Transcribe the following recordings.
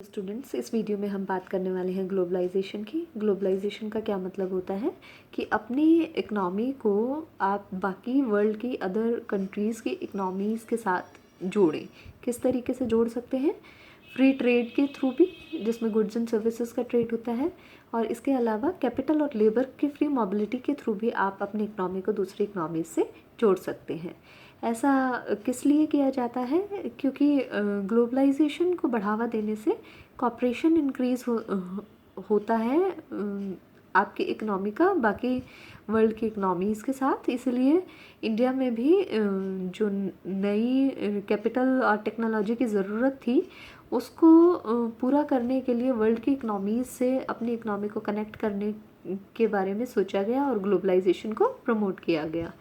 Students, इस video में हम बात करने वाले हैं ग्लोबलाइजेशन की। ग्लोबलाइजेशन का क्या मतलब होता है कि अपनी इकनॉमी को आप बाकी वर्ल्ड की अदर कंट्रीज़ की इकनॉमीज़ के साथ जोड़ें। किस तरीके से जोड़ सकते हैं? फ्री ट्रेड के थ्रू भी, जिसमें गुड्स एंड सर्विसेज का ट्रेड होता है, और इसके अलावा कैपिटल और लेबर की फ्री मोबिलिटी के थ्रू भी आप अपनी इकनॉमी को दूसरी इकनॉमी से जोड़ सकते हैं। ऐसा किस लिए किया जाता है? क्योंकि ग्लोबलाइजेशन को बढ़ावा देने से कॉपरेशन इंक्रीज़ होता है आपकी इकनॉमी का बाकी वर्ल्ड की इकनॉमीज़ के साथ। इसलिए इंडिया में भी जो नई कैपिटल और टेक्नोलॉजी की ज़रूरत थी, उसको पूरा करने के लिए वर्ल्ड की इकनॉमीज़ से अपनी इकनॉमी को कनेक्ट करने के बारे में सोचा गया और ग्लोबलाइजेशन को प्रमोट किया गया।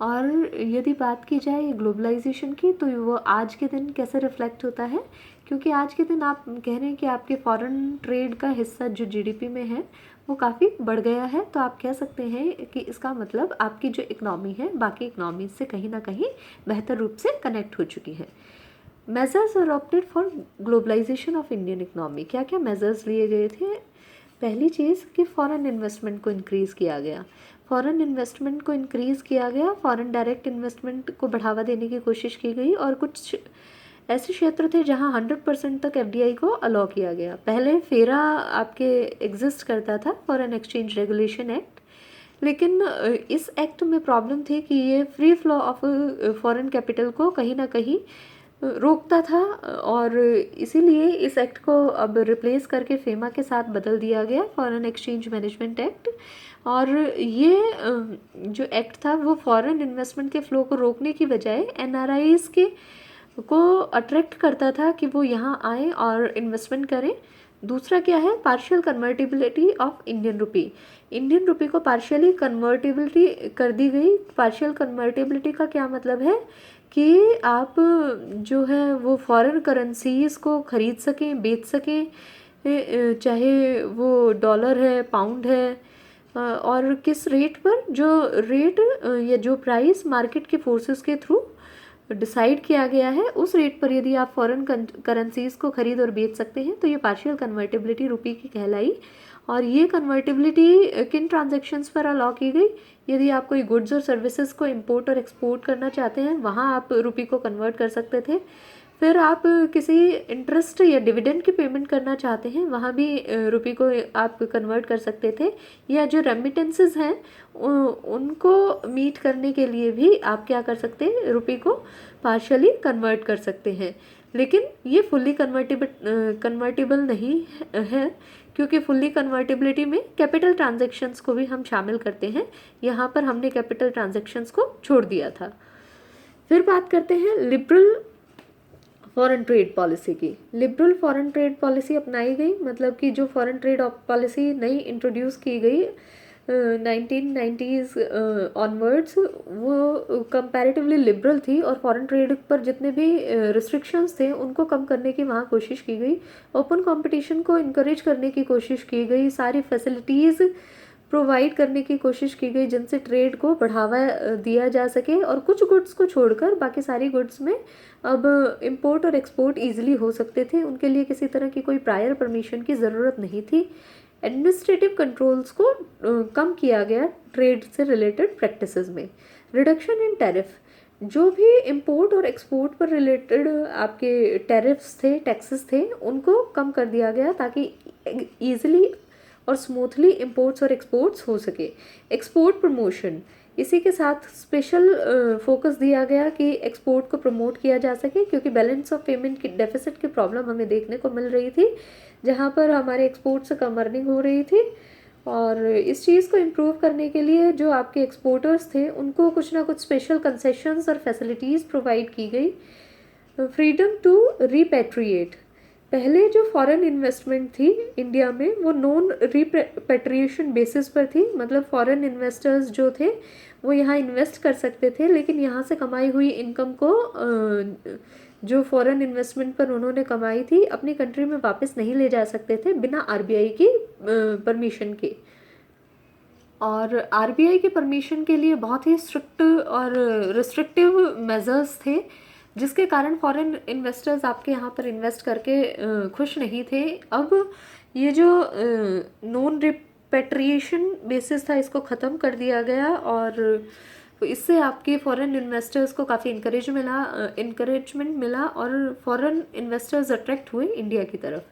और यदि बात की जाए ग्लोबलाइजेशन की, तो वो आज के दिन कैसे रिफ्लेक्ट होता है? क्योंकि आज के दिन आप कह रहे हैं कि आपके फॉरेन ट्रेड का हिस्सा जो जीडीपी में है वो काफ़ी बढ़ गया है, तो आप कह सकते हैं कि इसका मतलब आपकी जो इकनॉमी है बाकी इकनॉमी से कहीं ना कहीं बेहतर रूप से कनेक्ट हो चुकी है। Measures adopted for globalization of Indian economy. क्या क्या मेजर्स लिए गए थे? पहली चीज़ कि फ़ॉरेन इन्वेस्टमेंट को इंक्रीज़ किया गया। फ़ॉरेन इन्वेस्टमेंट को इंक्रीज़ किया गया, फ़ॉरेन डायरेक्ट इन्वेस्टमेंट को बढ़ावा देने की कोशिश की गई, और कुछ ऐसे क्षेत्र थे जहां 100% तक एफडीआई को अलाउ किया गया। पहले फेरा आपके एग्जिस्ट करता था, फॉरेन एक्सचेंज रेगुलेशन एक्ट, लेकिन इस एक्ट में प्रॉब्लम थी कि ये free flow of foreign capital को कहीं ना कहीं रोकता था, और इसीलिए इस एक्ट को अब रिप्लेस करके फेमा के साथ बदल दिया गया, फॉरेन एक्सचेंज मैनेजमेंट एक्ट। और ये जो एक्ट था वो फॉरेन इन्वेस्टमेंट के फ़्लो को रोकने की बजाय एनआरआईज़ के को अट्रैक्ट करता था कि वो यहाँ आए और इन्वेस्टमेंट करें। दूसरा क्या है? Partial convertibility of Indian rupee. Indian rupee को पार्शियली कन्वर्टिबिलिटी कर दी गई। पार्शियल कन्वर्टिबिलिटी का क्या मतलब है कि आप जो है वो फॉरेन करेंसीज़ को ख़रीद सकें, बेच सकें, चाहे वो डॉलर है, पाउंड है, और किस रेट पर? जो रेट या जो प्राइस मार्केट के फोर्सेस के थ्रू डिसाइड किया गया है, उस रेट पर यदि आप फॉरेन करेंसीज़ को खरीद और बेच सकते हैं, तो ये पार्शियल कन्वर्टिबिलिटी रुपी की कहलाई। और ये कन्वर्टिबिलिटी किन ट्रांजैक्शंस पर अलाउ की गई? यदि आप कोई गुड्स और सर्विसेज को इंपोर्ट और एक्सपोर्ट करना चाहते हैं, वहाँ आप रुपी को कन्वर्ट कर सकते थे। फिर आप किसी इंटरेस्ट या डिविडेंड की पेमेंट करना चाहते हैं, वहाँ भी रुपी को आप कन्वर्ट कर सकते थे। या जो रेमिटेंसेस हैं उनको मीट करने के लिए भी आप क्या कर सकते हैं? रुपी को पार्शियली कन्वर्ट कर सकते हैं। लेकिन ये फुल्ली कन्वर्टेबल नहीं है, क्योंकि फुल्ली कन्वर्टिबिलिटी में कैपिटल ट्रांजैक्शंस को भी हम शामिल करते हैं। यहाँ पर हमने कैपिटल ट्रांजैक्शंस को छोड़ दिया था। फिर बात करते हैं लिबरल फॉरेन ट्रेड पॉलिसी की। लिबरल फॉरेन ट्रेड पॉलिसी अपनाई गई, मतलब कि जो फॉरेन ट्रेड पॉलिसी नई इंट्रोड्यूस की गई 1990s ऑनवर्ड्स, वो कंपैरेटिवली लिबरल थी, और फॉरेन ट्रेड पर जितने भी रिस्ट्रिक्शंस थे उनको कम करने की वहाँ कोशिश की गई। ओपन कंपटीशन को इनकरेज करने की कोशिश की गई, सारी फैसिलिटीज़ प्रोवाइड करने की कोशिश की गई जिनसे ट्रेड को बढ़ावा दिया जा सके, और कुछ गुड्स को छोड़कर बाकी सारी गुड्स में अब इंपोर्ट और एक्सपोर्ट ईजिली हो सकते थे। उनके लिए किसी तरह की कोई प्रायर परमिशन की ज़रूरत नहीं थी। एडमिनिस्ट्रेटिव कंट्रोल्स को कम किया गया ट्रेड से रिलेटेड प्रैक्टिसेस में। रिडक्शन इन टैरिफ, जो भी इंपोर्ट और एक्सपोर्ट पर रिलेटेड आपके टैरिफ्स थे, टैक्सेस थे, उनको कम कर दिया गया ताकि ईजिली और स्मूथली इंपोर्ट्स और एक्सपोर्ट्स हो सके। एक्सपोर्ट प्रमोशन, इसी के साथ स्पेशल फोकस दिया गया कि एक्सपोर्ट को प्रमोट किया जा सके, क्योंकि बैलेंस ऑफ पेमेंट की डेफिसिट की प्रॉब्लम हमें देखने को मिल रही थी, जहाँ पर हमारे एक्सपोर्ट से कम अर्निंग हो रही थी। और इस चीज़ को इम्प्रूव करने के लिए जो आपके एक्सपोर्टर्स थे उनको कुछ ना कुछ स्पेशल कंसेशंस और फैसिलिटीज़ प्रोवाइड की गई। फ्रीडम टू रिपेट्रिएट, पहले जो फॉरेन इन्वेस्टमेंट थी इंडिया में वो नॉन रिपेट्रिएशन बेसिस पर थी, मतलब फॉरेन इन्वेस्टर्स जो थे वो यहाँ इन्वेस्ट कर सकते थे, लेकिन यहाँ से कमाई हुई इनकम को जो फॉरेन इन्वेस्टमेंट पर उन्होंने कमाई थी अपनी कंट्री में वापस नहीं ले जा सकते थे बिना आरबीआई की परमिशन के। और आरबीआई की परमिशन के लिए बहुत ही स्ट्रिक्ट और रिस्ट्रिक्टिव मेजर्स थे। जिसके कारण फॉरेन इन्वेस्टर्स आपके यहाँ पर इन्वेस्ट करके खुश नहीं थे। अब ये जो नॉन रिपेट्रिएशन बेसिस था इसको ख़त्म कर दिया गया और इससे आपके फॉरेन इन्वेस्टर्स को काफ़ी इंकरेजमेंट मिला और फॉरेन इन्वेस्टर्स अट्रैक्ट हुए इंडिया की तरफ।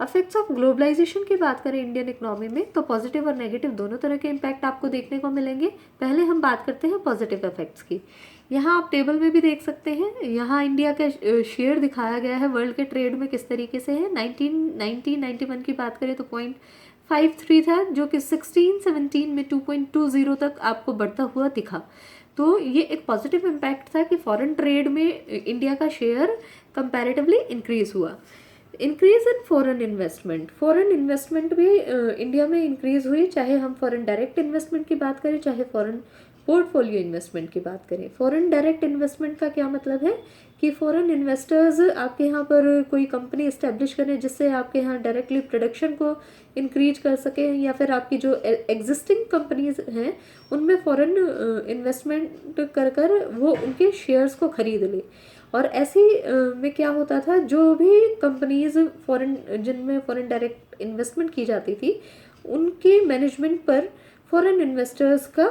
अफेक्ट्स ऑफ ग्लोबलाइजेशन की बात करें इंडियन इकोनॉमी में तो पॉजिटिव और नेगेटिव दोनों तरह के इम्पैक्ट आपको देखने को मिलेंगे। पहले हम बात करते हैं पॉजिटिव इफेक्ट्स की। यहाँ आप टेबल में भी देख सकते हैं, यहाँ इंडिया का शेयर दिखाया गया है वर्ल्ड के ट्रेड में किस तरीके से है। 1991 की बात करें तो 0.53 था, जो कि 16-17 में 2.20 तक आपको बढ़ता हुआ दिखा। तो ये एक पॉजिटिव इम्पैक्ट था कि फॉरेन ट्रेड में इंडिया का शेयर कंपैरेटिवली इंक्रीज हुआ। इंक्रीज इन फॉरेन इन्वेस्टमेंट भी इंडिया में इंक्रीज हुई, चाहे हम फॉरेन डायरेक्ट इन्वेस्टमेंट की बात करें चाहे फॉरेन पोर्टफोलियो इन्वेस्टमेंट की बात करें। फॉरेन डायरेक्ट इन्वेस्टमेंट का क्या मतलब है कि फॉरेन इन्वेस्टर्स आपके यहाँ पर कोई कंपनी इस्टेब्लिश करें जिससे आपके यहाँ डायरेक्टली प्रोडक्शन को इंक्रीज कर सके, या फिर आपकी जो एग्जिस्टिंग कंपनीज हैं उनमें फॉरेन इन्वेस्टमेंट कर वो उनके शेयर्स को खरीद ले। और ऐसी में क्या होता था, जो भी कंपनीज जिनमें फॉरेन डायरेक्ट इन्वेस्टमेंट की जाती थी उनके मैनेजमेंट पर फॉरेन इन्वेस्टर्स का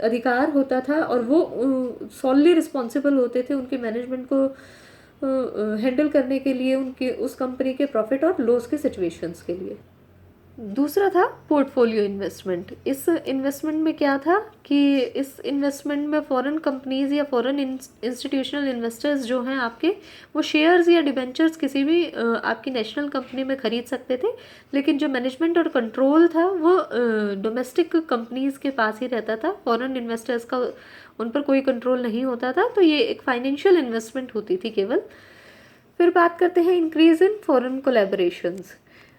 अधिकार होता था और वो सॉलिडली रिस्पॉन्सिबल होते थे उनके मैनेजमेंट को हैंडल करने के लिए, उनके उस कंपनी के प्रॉफिट और लॉस के सिचुएशंस के लिए। दूसरा था पोर्टफोलियो इन्वेस्टमेंट। इस इन्वेस्टमेंट में क्या था कि इस इन्वेस्टमेंट में फॉरेन कंपनीज या फॉरेन इंस्टीट्यूशनल इन्वेस्टर्स जो हैं आपके, वो शेयर्स या डिबेंचर्स किसी भी आपकी नेशनल कंपनी में खरीद सकते थे, लेकिन जो मैनेजमेंट और कंट्रोल था वो डोमेस्टिक कंपनीज के पास ही रहता था। फॉरेन इन्वेस्टर्स का उन पर कोई कंट्रोल नहीं होता था, तो ये एक फाइनेंशियल इन्वेस्टमेंट होती थी केवल। फिर बात करते हैं इंक्रीज इन फॉरेन कोलैबोरेशंस।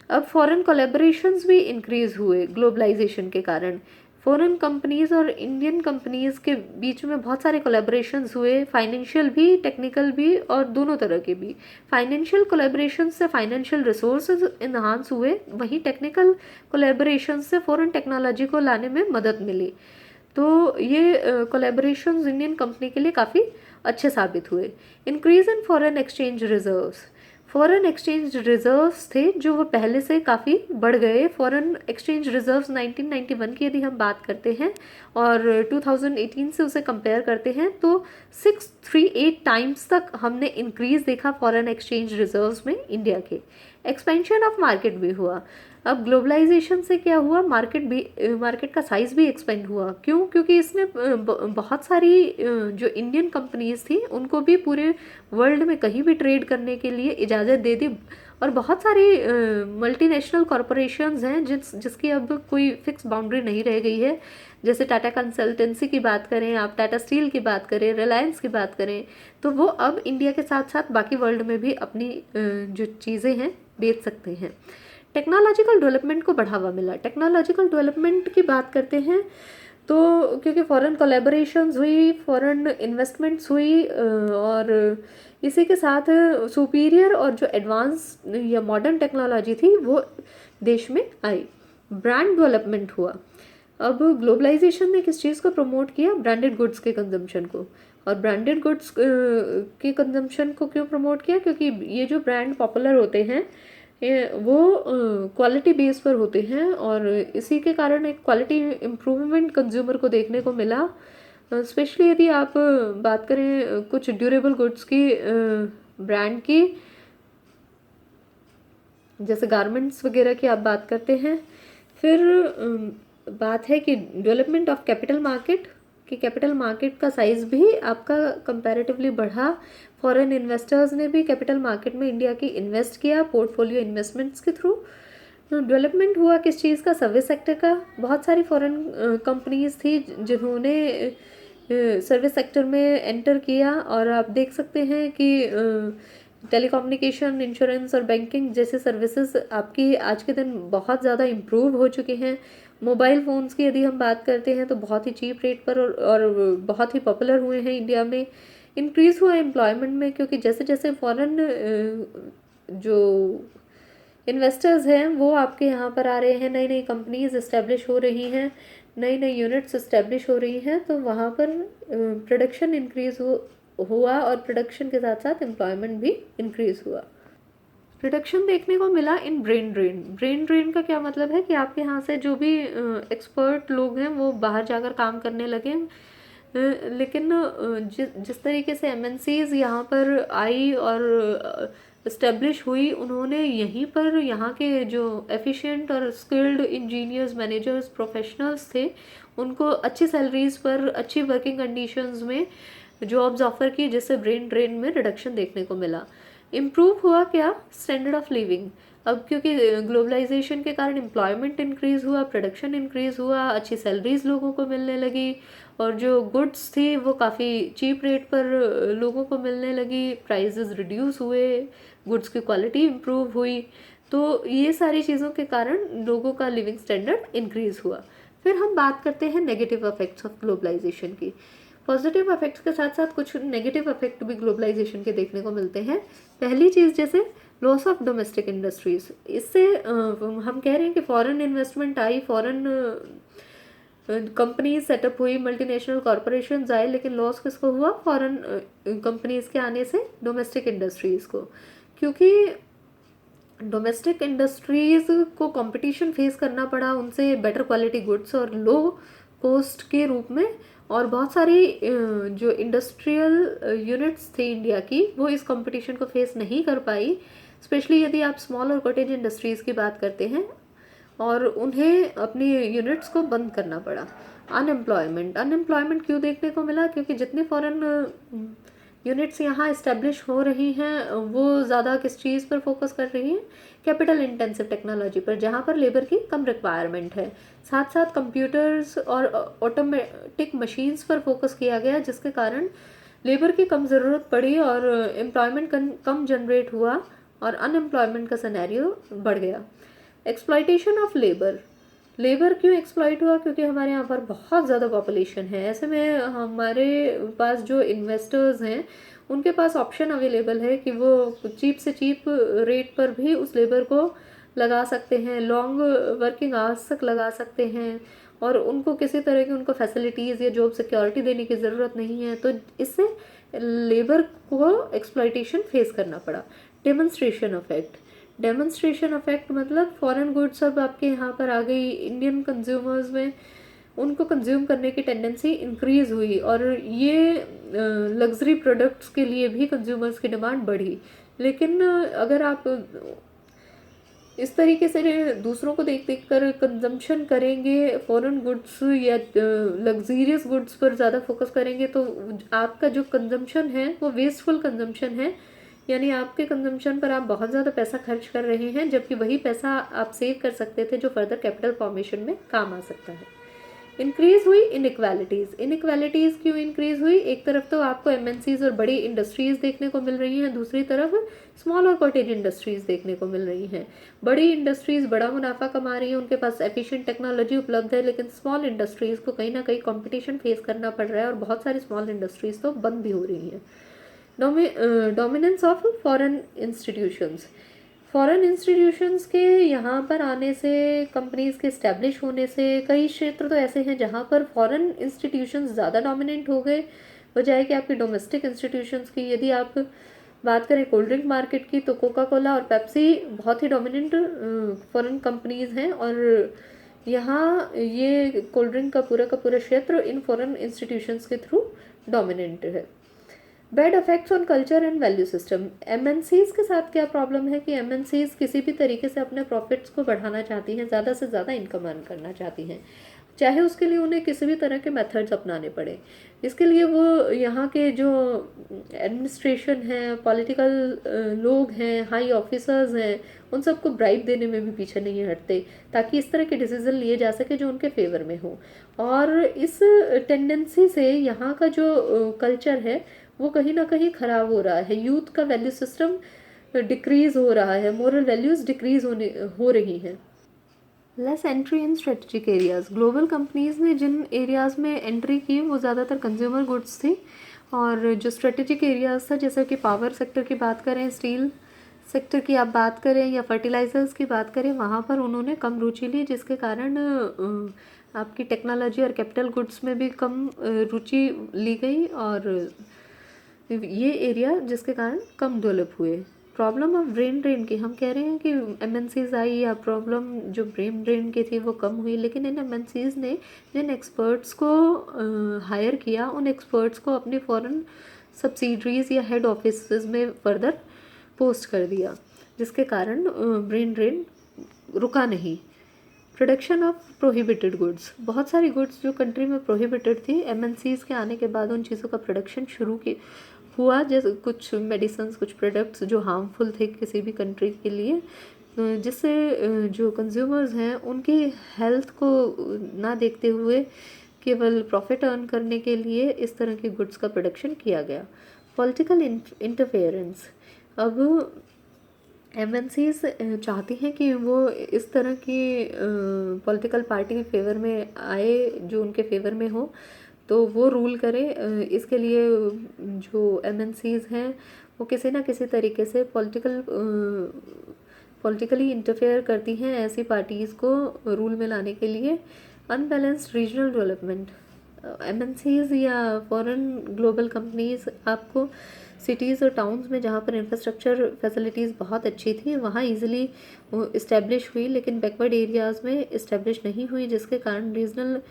अब फॉरेन कोलैबोरेशंस भी इंक्रीज हुए ग्लोबलाइजेशन के कारण। फॉरेन कंपनीज और इंडियन कंपनीज के बीच में बहुत सारे कोलैबोरेशंस हुए, फाइनेंशियल भी, टेक्निकल भी और दोनों तरह के भी। फाइनेंशियल कोलैबोरेशन से फाइनेंशियल रिसोर्सेज इन्हांस हुए, वहीं टेक्निकल कोलैबोरेशन से फॉरेन टेक्नोलॉजी को लाने में मदद मिली। तो ये कोलैबोरेशंस इंडियन कंपनी के लिए काफ़ी अच्छे साबित हुए। Increase in foreign exchange reserves. Foreign exchange reserves थे जो वो पहले से काफ़ी बढ़ गए। फॉरेन एक्सचेंज रिजर्व्स 1991 की यदि हम बात करते हैं और 2018 से उसे कंपेयर करते हैं तो 638 टाइम्स तक हमने इंक्रीज देखा फॉरेन एक्सचेंज रिजर्व्स में इंडिया के। एक्सपेंशन ऑफ मार्केट भी हुआ। अब ग्लोबलाइजेशन से क्या हुआ, मार्केट का साइज़ भी एक्सपेंड हुआ। क्यों? क्योंकि इसने बहुत सारी जो इंडियन कंपनीज थी उनको भी पूरे वर्ल्ड में कहीं भी ट्रेड करने के लिए इजाज़त दे दी, और बहुत सारी मल्टीनेशनल कॉरपोरेशंस हैं जिसकी अब कोई फिक्स बाउंड्री नहीं रह गई है। जैसे टाटा कंसल्टेंसी की बात करें, आप टाटा स्टील की बात करें, रिलायंस की बात करें, तो वो अब इंडिया के साथ साथ बाकी वर्ल्ड में भी अपनी जो चीज़ें हैं बेच सकते हैं। टेक्नोलॉजिकल डेवलपमेंट को बढ़ावा मिला। टेक्नोलॉजिकल डेवलपमेंट की बात करते हैं तो क्योंकि फॉरेन कोलैबोरेशंस हुई, फॉरेन इन्वेस्टमेंट्स हुई और इसी के साथ सुपीरियर और जो एडवांस या मॉडर्न टेक्नोलॉजी थी वो देश में आई। ब्रांड डेवलपमेंट हुआ। अब ग्लोबलाइजेशन ने किस चीज़ को प्रमोट किया? ब्रांडेड गुड्स के कंजम्पशन को। और ब्रांडेड गुड्स के कंजम्पशन को क्यों प्रमोट किया? क्योंकि ये जो ब्रांड पॉपुलर होते हैं वो क्वालिटी बेस पर होते हैं और इसी के कारण एक क्वालिटी इम्प्रूवमेंट कंज्यूमर को देखने को मिला। स्पेशली यदि आप बात करें कुछ ड्यूरेबल गुड्स की ब्रांड की, जैसे गारमेंट्स वगैरह की आप बात करते हैं। फिर बात है कि डेवलपमेंट ऑफ कैपिटल मार्केट, कि कैपिटल मार्केट का साइज़ भी आपका कंपैरेटिवली बढ़ा। फॉरेन इन्वेस्टर्स ने भी कैपिटल मार्केट में इंडिया की इन्वेस्ट किया पोर्टफोलियो इन्वेस्टमेंट्स के थ्रू। डेवलपमेंट हुआ किस चीज़ का? सर्विस सेक्टर का। बहुत सारी फॉरेन कंपनीज थी जिन्होंने सर्विस सेक्टर में एंटर किया, और आप देख सकते हैं कि टेलीकम्युनिकेशन, इंश्योरेंस और बैंकिंग जैसे सर्विसेज आपकी आज के दिन बहुत ज़्यादा इम्प्रूव हो चुके हैं। मोबाइल फ़ोन्स की यदि हम बात करते हैं तो बहुत ही चीप रेट पर और बहुत ही पॉपुलर हुए हैं इंडिया में। इंक्रीज़ हुआ एम्प्लॉयमेंट में, क्योंकि जैसे जैसे फॉरेन जो इन्वेस्टर्स हैं वो आपके यहाँ पर आ रहे हैं, नई नई कंपनीज इस्टेब्लिश हो रही हैं, नई नई यूनिट्स इस्टेब्लिश हो रही हैं, तो वहाँ पर प्रोडक्शन इंक्रीज़ हुआ और प्रोडक्शन के साथ साथ एम्प्लॉयमेंट भी इंक्रीज़ हुआ। रिडक्शन देखने को मिला in brain drain. Brain drain का क्या मतलब है कि आपके यहाँ से जो भी एक्सपर्ट लोग हैं वो बाहर जाकर काम करने लगे। लेकिन जिस तरीके से एमएनसीज यहाँ पर आई और इस्टेब्लिश हुई, उन्होंने यहीं पर यहाँ के जो एफिशिएंट और स्किल्ड इंजीनियर्स, मैनेजर्स, प्रोफेशनल्स थे, उनको अच्छी सैलरीज पर अच्छी वर्किंग कंडीशंस में जॉब्स ऑफर की, जिससे ब्रेन ड्रेन में रिडक्शन देखने को मिला। इम्प्रूव हुआ क्या? Standard of living. अब क्योंकि ग्लोबलाइजेशन के कारण एम्प्लॉयमेंट इंक्रीज़ हुआ, प्रोडक्शन इंक्रीज़ हुआ, अच्छी सैलरीज लोगों को मिलने लगी और जो गुड्स थी वो काफ़ी चीप रेट पर लोगों को मिलने लगी, प्राइसेस रिड्यूस हुए, गुड्स की क्वालिटी इम्प्रूव हुई। तो ये सारी चीज़ों के कारण लोगों का लिविंग स्टैंडर्ड इंक्रीज़ हुआ। फिर हम बात करते हैं नेगेटिव इफेक्ट्स ऑफ ग्लोबलाइजेशन की। पॉजिटिव इफेक्ट्स के साथ साथ कुछ नेगेटिव इफेक्ट भी ग्लोबलाइजेशन के देखने को मिलते हैं। पहली चीज़ जैसे लॉस ऑफ डोमेस्टिक इंडस्ट्रीज। इससे हम कह रहे हैं कि फॉरेन इन्वेस्टमेंट आई, फॉरेन कंपनीज सेटअप हुई, मल्टीनेशनल कॉरपोरेशंस आए, लेकिन लॉस किसको हुआ? फॉरेन कंपनीज के आने से डोमेस्टिक इंडस्ट्रीज़ को। क्योंकि डोमेस्टिक इंडस्ट्रीज़ को कंपटीशन फेस करना पड़ा उनसे बेटर क्वालिटी गुड्स और लो कॉस्ट के रूप में, और बहुत सारी जो इंडस्ट्रियल यूनिट्स थी इंडिया की, वो इस कंपटीशन को फेस नहीं कर पाई। स्पेशली यदि आप स्मॉल और कॉटेज इंडस्ट्रीज़ की बात करते हैं, और उन्हें अपनी यूनिट्स को बंद करना पड़ा। अनएम्प्लॉयमेंट क्यों देखने को मिला? क्योंकि जितने फॉरेन यूनिट्स यहाँ इस्टेब्लिश हो रही हैं वो ज़्यादा किस चीज़ पर फोकस कर रही हैं? कैपिटल इंटेंसिव टेक्नोलॉजी पर, जहाँ पर लेबर की कम रिक्वायरमेंट है। साथ साथ कंप्यूटर्स और ऑटोमेटिक मशीन्स पर फोकस किया गया, जिसके कारण लेबर की कम ज़रूरत पड़ी और एम्प्लॉयमेंट कम जनरेट हुआ और अनएम्प्लॉयमेंट का सिनेरियो बढ़ गया। एक्सप्लॉयटेशन ऑफ लेबर क्यों एक्सप्लॉइट हुआ? क्योंकि हमारे यहाँ पर बहुत ज़्यादा पॉपुलेशन है। ऐसे में हमारे पास जो इन्वेस्टर्स हैं उनके पास ऑप्शन अवेलेबल है कि वो चीप से चीप रेट पर भी उस लेबर को लगा सकते हैं, लॉन्ग वर्किंग आवर्स तक लगा सकते हैं, और उनको किसी तरह की उनको फैसिलिटीज़ या जॉब सिक्योरिटी देने की ज़रूरत नहीं है। तो इससे लेबर को एक्सप्लॉयटेशन फेस करना पड़ा। डेमोन्स्ट्रेशन इफेक्ट मतलब फॉरेन गुड्स अब आपके यहाँ पर आ गई, इंडियन कंज्यूमर्स में उनको कंज्यूम करने की टेंडेंसी इंक्रीज़ हुई, और ये लग्जरी प्रोडक्ट्स के लिए भी कंज्यूमर्स की डिमांड बढ़ी। लेकिन अगर आप इस तरीके से दूसरों को देख देख कर कंजम्पशन करेंगे, फॉरेन गुड्स या लग्जीरियस गुड्स पर ज़्यादा फोकस करेंगे, तो आपका जो कंजम्पशन है वो वेस्टफुल कंजम्पशन है। यानी आपके कंजम्पशन पर आप बहुत ज़्यादा पैसा खर्च कर रहे हैं, जबकि वही पैसा आप सेव कर सकते थे जो फर्दर कैपिटल फॉर्मेशन में काम आ सकता है। इंक्रीज़ हुई इनइक्वालिटीज़ क्यों इंक्रीज़ हुई? एक तरफ तो आपको एमएनसीज और बड़ी इंडस्ट्रीज़ देखने को मिल रही हैं, दूसरी तरफ स्मॉल और कॉटेज इंडस्ट्रीज़ देखने को मिल रही हैं। बड़ी इंडस्ट्रीज़ बड़ा मुनाफा कमा रही हैं, उनके पास एफिशिएंट टेक्नोलॉजी उपलब्ध है, लेकिन स्मॉल इंडस्ट्रीज़ को कहीं ना कहीं कंपटीशन फेस करना पड़ रहा है, और बहुत सारी स्मॉल इंडस्ट्रीज़ तो बंद भी हो रही हैं। डोमिनेंस ऑफ फॉरेन इंस्टीट्यूशंस के यहाँ पर आने से, कंपनीज के इस्टेब्लिश होने से, कई क्षेत्र तो ऐसे हैं जहाँ पर फॉरेन इंस्टीट्यूशंस ज़्यादा डोमिनेंट हो गए बजाय कि आपके डोमेस्टिक इंस्टीट्यूशंस की। यदि आप बात करें कोल्ड ड्रिंक मार्केट की, तो कोका कोला और पेप्सी बहुत ही डोमिनेंट फॉरेन कंपनीज हैं, और यहाँ ये कोल्ड ड्रिंक का पूरा क्षेत्र इन फॉरेन इंस्टीट्यूशंस के थ्रू डोमिनेंट है। Bad effects on culture and value system. MNCs के साथ क्या प्रॉब्लम है कि एमएनसीज किसी भी तरीके से अपने प्रॉफिट्स को बढ़ाना चाहती हैं, ज़्यादा से ज़्यादा इनकम अर्न करना चाहती हैं, चाहे उसके लिए उन्हें किसी भी तरह के मेथड्स अपनाने पड़े। इसके लिए वो यहाँ के जो एडमिनिस्ट्रेशन है, पॉलिटिकल लोग हैं, हाई ऑफिसर्स हैं, उन सबको ब्राइब देने में भी पीछे नहीं हटते, ताकि इस तरह के डिसीजन लिए जा सके जो उनके फेवर में हो। और इस टेंडेंसी से यहाँ का जो कल्चर है वो कहीं ना कहीं ख़राब हो रहा है। यूथ का वैल्यू सिस्टम डिक्रीज़ हो रहा है, मोरल वैल्यूज़ डिक्रीज़ हो रही हैं। Less entry in strategic areas. Global companies ने जिन एरियाज़ में एंट्री की वो ज़्यादातर कंज्यूमर गुड्स थी, और जो स्ट्रेटेजिक एरियाज़ था, जैसे कि पावर सेक्टर की बात करें, स्टील सेक्टर की आप बात करें, या फर्टिलाइज़र्स की बात करें, वहाँ पर उन्होंने कम रुचि ली, जिसके कारण आपकी टेक्नोलॉजी और कैपिटल गुड्स में भी कम रुचि ली गई, और ये एरिया जिसके कारण कम डेवलप हुए। प्रॉब्लम ऑफ ब्रेन ड्रेन की हम कह रहे हैं कि एमएनसीज आई या प्रॉब्लम जो ब्रेन ड्रेन की थी वो कम हुई, लेकिन इन एमएनसीज ने जिन एक्सपर्ट्स को हायर किया उन एक्सपर्ट्स को अपने फॉरेन सब्सिडरीज या हेड ऑफिस में फर्दर पोस्ट कर दिया, जिसके कारण ब्रेन ड्रेन रुका नहीं। प्रोडक्शन ऑफ प्रोहिबिटेड गुड्स, बहुत सारी गुड्स जो कंट्री में प्रोहिबिटेड थी, एमएनसीज के आने के बाद उन चीज़ों का प्रोडक्शन शुरू हुआ, जैसे कुछ मेडिसिन, कुछ प्रोडक्ट्स जो हार्मफुल थे किसी भी कंट्री के लिए, जिससे जो कंज्यूमर्स हैं उनकी हेल्थ को ना देखते हुए केवल प्रॉफिट अर्न करने के लिए इस तरह की गुड्स का प्रोडक्शन किया गया। पॉलिटिकल इंटरफेरेंस, अब एमएनसीज चाहती हैं कि वो इस तरह की पॉलिटिकल पार्टी के फेवर में आए जो उनके फेवर में हो, तो वो रूल करे। इसके लिए जो एमएनसीज हैं वो किसी ना किसी तरीके से पॉलिटिकली इंटरफेयर करती हैं ऐसी पार्टीज़ को रूल में लाने के लिए। अनबैलेंस्ड रीजनल डेवलपमेंट, एमएनसीज या फॉरेन ग्लोबल कंपनीज आपको सिटीज़ और टाउन्स में जहाँ पर इंफ्रास्ट्रक्चर फैसिलिटीज़ बहुत अच्छी थी वहाँ इजीली इस्टेब्लिश हुई, लेकिन बैकवर्ड एरियाज़ में इस्टेब्लिश नहीं हुई, जिसके कारण रीजनल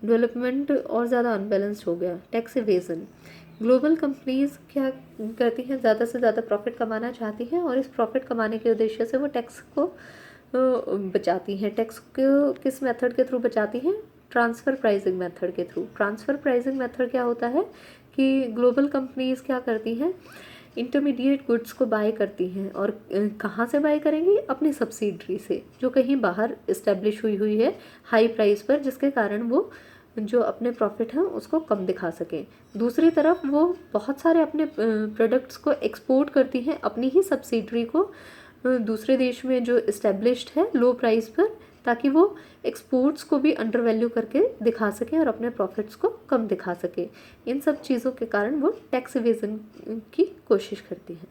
डेवलपमेंट और ज़्यादा अनबैलेंस्ड हो गया। टैक्स इवेजन, ग्लोबल कंपनीज क्या करती हैं, ज़्यादा से ज़्यादा प्रॉफिट कमाना चाहती हैं और इस प्रॉफिट कमाने के उद्देश्य से वो टैक्स को बचाती हैं। टैक्स को किस मेथड के थ्रू बचाती हैं? ट्रांसफ़र प्राइसिंग मेथड के थ्रू। ट्रांसफ़र प्राइसिंग मेथड क्या होता है कि ग्लोबल कंपनीज क्या करती हैं, इंटरमीडिएट गुड्स को बाय करती हैं, और कहाँ से बाय करेंगी? अपनी सब्सिडरी से जो कहीं बाहर इस्टेब्लिश हुई है हाई प्राइस पर, जिसके कारण वो जो अपने प्रॉफिट हैं उसको कम दिखा सकें। दूसरी तरफ वो बहुत सारे अपने प्रोडक्ट्स को एक्सपोर्ट करती हैं अपनी ही सब्सिडरी को दूसरे देश में जो इस्टेब्लिश्ड है लो प्राइस पर, ताकि वो एक्सपोर्ट्स को भी अंडर वैल्यू करके दिखा सकें और अपने प्रॉफिट्स को कम दिखा सकें। इन सब चीज़ों के कारण वो टैक्स इवेजन की कोशिश करती हैं।